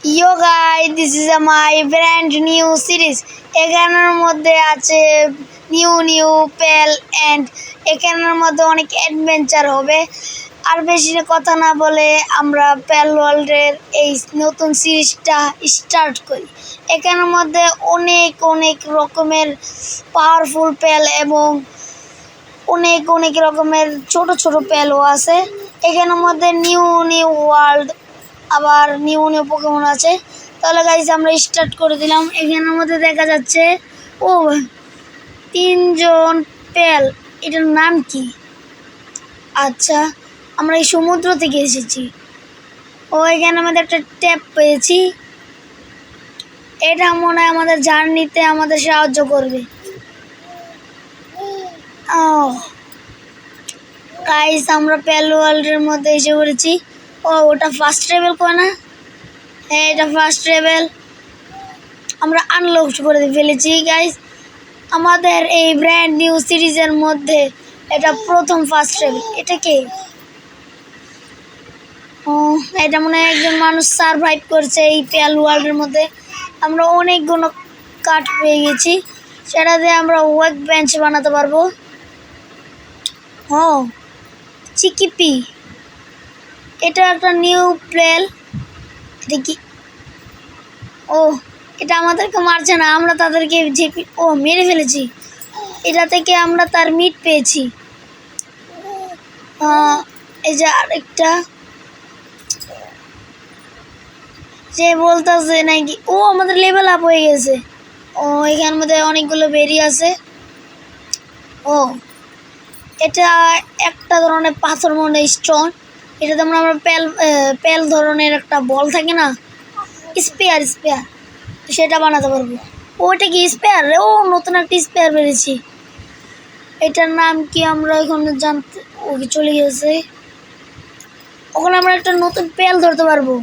Yo guys, this is my brand new series. এখানের মধ্যে আছে নিউ পেল এন্ড এখানের মধ্যে অনেক অ্যাডভেঞ্চার হবে। আর বেশি কথা না বলে আমরা পেল ওয়ার্ল্ডের এই নতুন সিরিজটা স্টার্ট করি। এখানের মধ্যে অনেক রকমের পাওয়ারফুল পেল এবং অনেক রকমের ছোট পেলও আছে। এখানের মধ্যে নিউ ওয়ার্ল্ড আবার নিউ পোকেমন আছে। তাহলে গাইস আমরা স্টার্ট করে দিলাম। এখানের মধ্যে দেখা যাচ্ছে ও 3জন পেল। এটার নাম কি? আচ্ছা, আমরা এই সমুদ্র থেকে এসেছি। ও এখানে আমাদের একটা ট্যাপ পেয়েছি। এটা মনে হয় আমাদের জার্নিতে আমাদের সাহায্য করবে। গাইস আমরা পেল ওয়ার্ল্ডের মধ্যে এসে পড়েছি। ওটা ফার্স্ট লেভেল করে না? হ্যাঁ, এটা ফার্স্ট লেভেল। আমরা আনলক করে ফেলেছি গাইস। আমাদের এই ব্র্যান্ড নিউ সিরিজের মধ্যে এটা প্রথম ফার্স্ট লেভেল। এটা কে? এটা মনে হয় একজন মানুষ সারভাইভ করছে এই পেল ওয়ার্ল্ডের মধ্যে। আমরা অনেকগুলো কাঠ পেয়ে গেছি, সেটা দিয়ে আমরা ওয়ার্ক বেঞ্চ বানাতে পারবো। চিকিপি, এটা একটা নিউ প্লেল। এটা কি? এটা আমাদেরকে মারছে না, আমরা তাদেরকে মেরে ফেলেছি। এটা থেকে আমরা তার মিট পেয়েছি। এই যে আরেকটা যে বলতেছে নাকি আমাদের লেভেল আপ হয়ে গেছে। এখানের মধ্যে অনেকগুলো বেরি আছে। এটা একটা ধরনের পাথর মনে স্টোন। এটাতে আমরা পেল ধরনের একটা বল থাকে না, স্পেয়ার সেটা বানাতে পারবো। ওটা কি স্পেয়ার? নতুন একটা স্পেয়ার বেরিয়েছি। এটার নাম কি আমরা এখন জানতে চলে গেছে। ওখানে আমরা একটা নতুন পেল ধরতে পারবো।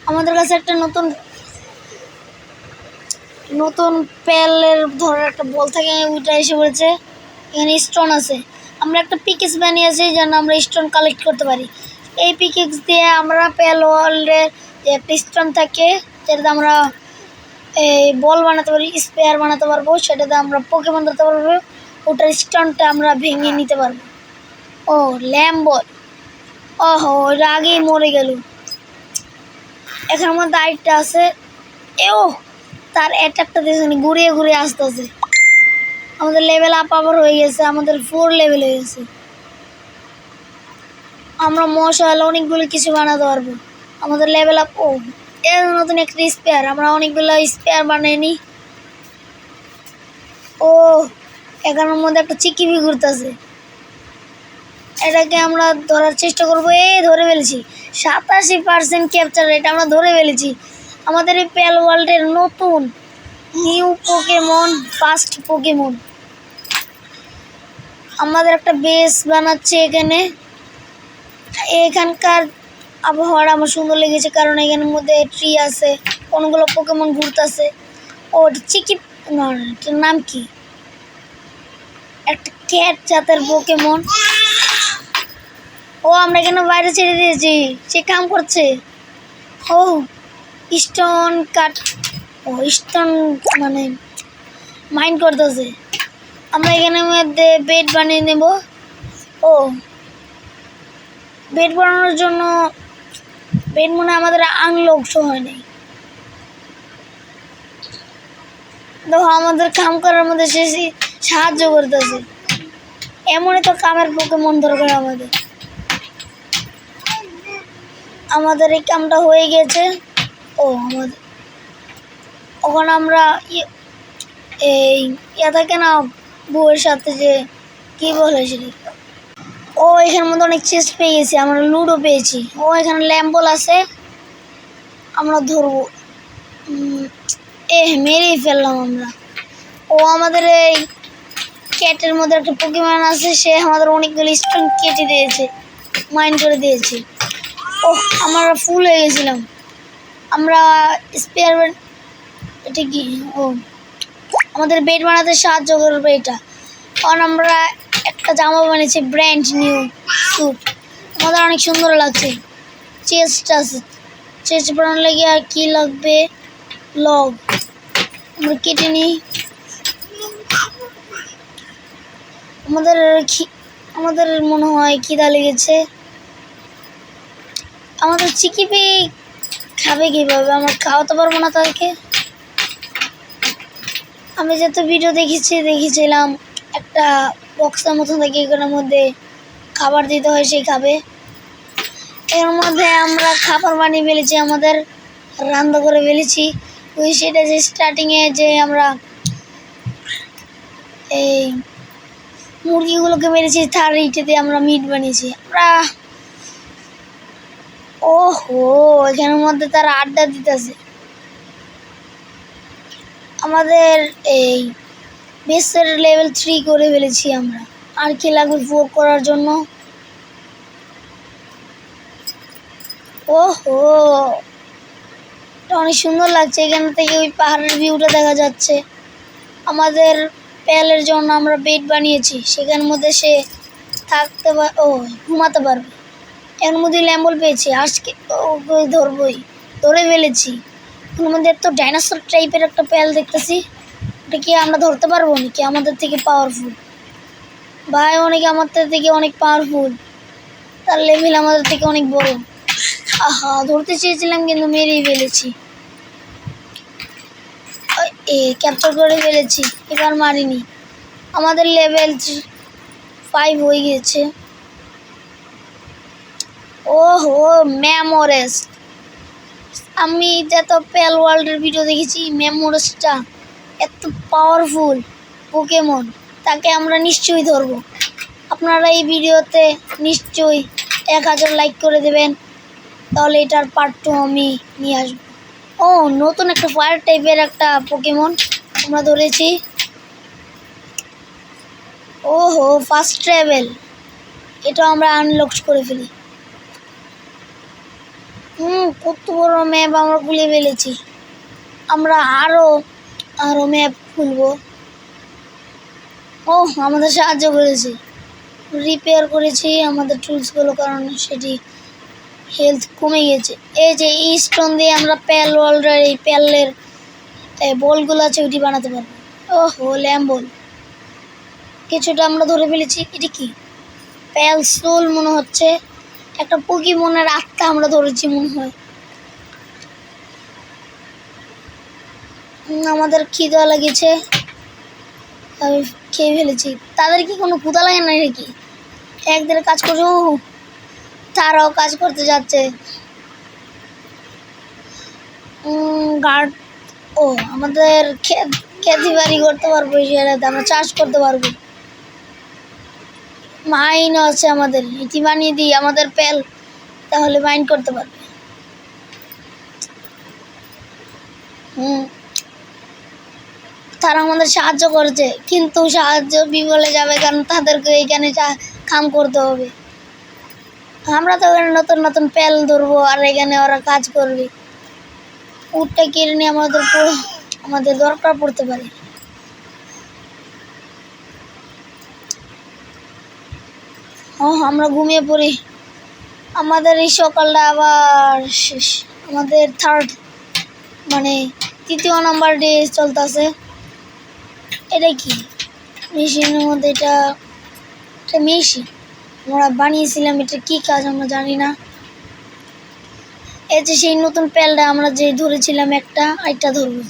আমাদের কাছে একটা নতুন পেলের ধরার একটা বল থাকে, ওইটা এসে পড়েছে। এখানে স্টোন আছে। আমরা একটা পিকেক্স বানিয়েছি যেন আমরা স্টোন কালেক্ট করতে পারি। এই পিকেক্স দিয়ে আমরা পেল ওয়ার্ল্ডের যে একটা স্টোন থাকে যেটাতে আমরা এই বল বানাতে পারি, স্পেয়ার বানাতে পারবো। সেটাতে আমরা পোকেমন ধরতে পারবো। ওটার স্টোনটা আমরা ভেঙে নিতে পারবো। ল্যাম্ব বল। ওটা আগেই মরে গেল। এখানের মধ্যে আরেকটা আছে। তার অ্যাটাকটা দেখছেন, ঘুরিয়ে আসতেছে। আমাদের লেভেল আপ আবার হয়ে গেছে, আমাদের 4 লেভেল হয়ে গেছে। আমরা মশাল অনেকগুলো কিছু বানাতে পারবো। আমাদের লেভেল আপ। এর নতুন একটা স্পেয়ার। আমরা অনেকগুলো স্পেয়ার বানিয়ে নিই। এখানের মধ্যে একটা চিকিপি ঘুরতেছে। এটাকে আমরা ধরার চেষ্টা করবো। ধরে ফেলেছি। 87% ক্যাপচার রেট, আমরা ধরে ফেলেছি। আমাদের এই পেল ওয়ার্ল্ডের নতুন নিউ পোকেমন, ফার্স্ট পোকেমন। আমাদের একটা বেস বানাচ্ছে এখানে। এখানকার আবহাওয়াটা আমার সুন্দর লেগেছে, কারণ এখানের মধ্যে ট্রি আছে, অনেকগুলো পোকেমন ঘুরতেছে। এটার নাম কি? একটা ক্যাট জাতের পোকেমন। আমরা এখানে বাইরে ছেড়ে দিয়েছি, সে কাম করছে। স্টোন কাট। স্টোন মানে মাইন্ড করতেছে। আমরা এখানের মধ্যে বেড বানিয়ে নেব। বেড বানানোর জন্য বেড মনে আমাদের আনলক হয় নাই। দেখো আমাদের কাম করার মধ্যে সে সাহায্য করতেছে। এমনই তো কামের পোকেমন দরকার আমাদের এই কামটা হয়ে গেছে। ওখানে আমরা এই থাকে না বউয়ের সাথে, যে কি বলে সেটা। এখানের মধ্যে অনেক চেস্ট পেয়ে গেছি। আমরা লুডো পেয়েছি। এখানে ল্যাম্বল আছে, আমরা ধরবো। মেরেই ফেললাম আমরা। আমাদের এই ক্যাটের মধ্যে একটা পোকেমন আছে, সে আমাদের অনেকগুলো স্টোন কেটে দিয়েছে, মাইন্ড করে দিয়েছে। আমরা ফুল হয়ে গেছিলাম। আমরা স্পেয়ার, এটা কি? আমাদের বেড বানাতে সাহায্য করবে এটা। কারণ আমরা একটা জামা বানিয়েছি, ব্র্যান্ড নিউ স্যুট। আমাদের অনেক সুন্দর লাগছে। চেস্ট আছে, চেচ বানানোর লাগে আর কি লাগবে, লগ আমরা কেটে নিই। আমাদের মনে হয় খিদা লেগেছে। আমাদের চিকিপি খাবে কীভাবে? আমরা খাওয়াতে পারবো না তাদেরকে। আমি যত ভিডিও দেখেছিলাম একটা বক্সের মতো থাকে, এগুলোর মধ্যে খাবার দিতে হয়, সেই খাবে। এর মধ্যে আমরা খাবার বানিয়ে ফেলেছি, আমাদের রান্না করে ফেলেছি। ওই সেটা যে স্টার্টিংয়ে যে আমরা এই মুরগিগুলোকে মেরেছি, তার ইটেতে আমরা মিট বানিয়েছি আমরা। ওহো, এখানের মধ্যে তারা আড্ডা দিতেছে। আমাদের এই বেসের লেভেল 3 করে ফেলেছি আমরা। আর কি লাগবে 4 করার জন্য? ওহো, অনেক সুন্দর লাগছে, এখান থেকে ওই পাহাড়ের ভিউটা দেখা যাচ্ছে। আমাদের প্যালের জন্য আমরা বেড বানিয়েছি, সেখানের মধ্যে সে থাকতে ঘুমাতে পারবে। এর মধ্যে ল্যাম্বল পেয়েছি, আজকে ধরে ফেলেছি। ওর মধ্যে তো ডাইনোসর টাইপের একটা প্যাল দেখতেছি, ওটা কি আমরা ধরতে পারবো নাকি? আমাদের থেকে পাওয়ারফুল ভাই, আমাদের থেকে অনেক পাওয়ারফুল, তার লেভেল আমাদের থেকে অনেক বড়। আহা, ধরতে চেয়েছিলাম কিন্তু মেরেই ফেলেছি। ক্যাপচার করে ফেলেছি, এবার মারিনি। আমাদের লেভেল 5 হয়ে গেছে। ওহো, মেমোরেস। আমি যত পেল ওয়ার্ল্ডের ভিডিও দেখেছি, মেমোরেসটা এত পাওয়ারফুল পোকেমন, তাকে আমরা নিশ্চয়ই ধরবো। আপনারা এই ভিডিওতে নিশ্চয়ই 1000 লাইক করে দেবেন, তাহলে এটার পার্ট 2 আমি নিয়ে আসবো। ও, নতুন একটা ফায়ার টাইপের একটা পোকেমন আমরা ধরেছি। ওহো, ফাস্ট ট্রাভেল, এটা আমরা আনলক করে ফেলি। কত বড় ম্যাপ আমরা খুলে ফেলেছি। আমরা আরো ম্যাপ খুলবো। আমাদের সাহায্য করেছে, রিপেয়ার করেছি আমাদের টুলসগুলো, কারণ সেটি হেলথ কমে গেছে। এই যে স্টোন দিয়ে আমরা প্যাল ওয়ার্ল্ডের এই প্যালের বলগুলো আছে ওইটি বানাতে পারবো। ওহো, ল্যাম্বল কিছুটা আমরা ধরে ফেলেছি। এটি কি? প্যাল সোল মনে হচ্ছে, একটা পোকেমনের আত্মা আমরা ধরেছি মনে হয়। আমাদের খিদা লেগেছে, আমি খেয়ে ফেলেছি। তাদের কি কোনো ক্ষুধা লাগে না নাকি? একদের কাজ করছে, তারাও কাজ করতে যাচ্ছে। গার্ড, আমাদের খেতি বাড়ি করতে পারবো, সেটাতে আমরা চাষ করতে পারবো। মাইন আছে আমাদের, এটি বানিয়ে দিই আমাদের প্যাল, তাহলে মাইন করতে পারবে। তারা আমাদের সাহায্য করেছে, কিন্তু সাহায্য বিফলে যাবে, কারণ তাদেরকে এখানে কাম করতে হবে। আমরা তো এখানে নতুন নতুন প্যাল ধরবো, আর এখানে ওরা কাজ করবে। উটটা কিনে নিয়ে আমাদের দরকার পড়তে পারে। আমরা ঘুমিয়ে পড়ি। আমাদের এই সকালটা আবার শেষ। আমাদের তৃতীয় নাম্বার ডে চলতেছে। এটা কি মেশিনের মধ্যে? এটা মেশিন আমরা বানিয়েছিলাম, এটা কি কাজ আমরা জানি না। এই যে সেই নতুন প্যালটা আমরা যে ধরেছিলাম, এটা ধরবো,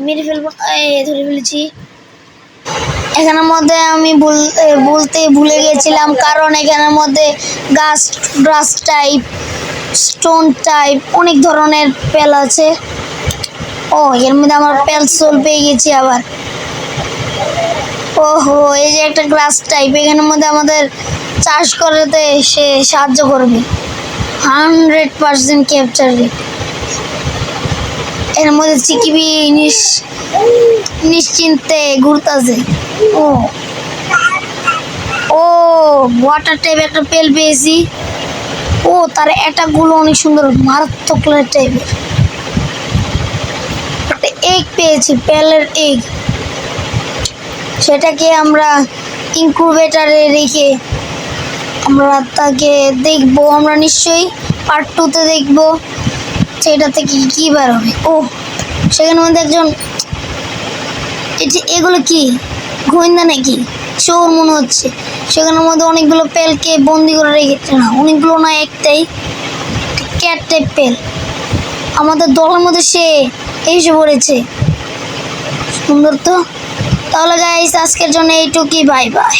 মেরে ফেলবো। ধরে ফেলেছি। এখানের মধ্যে আমি বলতে ভুলে গেছিলাম, কারণ এখানের মধ্যে গ্রাস টাইপ, স্টোন টাইপ অনেক ধরনের প্যাল আছে। এর মধ্যে আমার প্যাল সোল পেয়ে গেছি আবার। ওহো, এই যে একটা গ্রাস টাইপ, এখানের মধ্যে আমাদের চাষ করতে সে সাহায্য করবে। 100% ক্যাপচার রেট। এর মধ্যে চিকিবি নিশ্চিন্তে ঘুরতেছে। ওয়াটার টাইপ একটা পেল পেয়েছি। তার অ্যাটাকগুলো অনেক সুন্দর, মারাত্মক টাইপের। একটা এগ পেয়েছি, প্যালের এগ, সেটাকে আমরা ইনকিউবেটরে রেখে আমরা তাকে দেখবো, আমরা নিশ্চয়ই পার্ট 2-তে দেখবো সেটা থেকে কী বের হবে। ও সেখানের মধ্যে একজন, এগুলো কি গোয়েন্দা নাকি চোর মনে হচ্ছে। সেখানের মধ্যে অনেকগুলো পেলকে বন্দি করে রেখেছে, না অনেকগুলো না, একটাই ক্যাট টাইপ পেল। আমাদের দলের মধ্যে সে এসে পড়েছে, সুন্দর তো। তাহলে গাইস আজকের জন্য এইটুকুই, বাই বাই।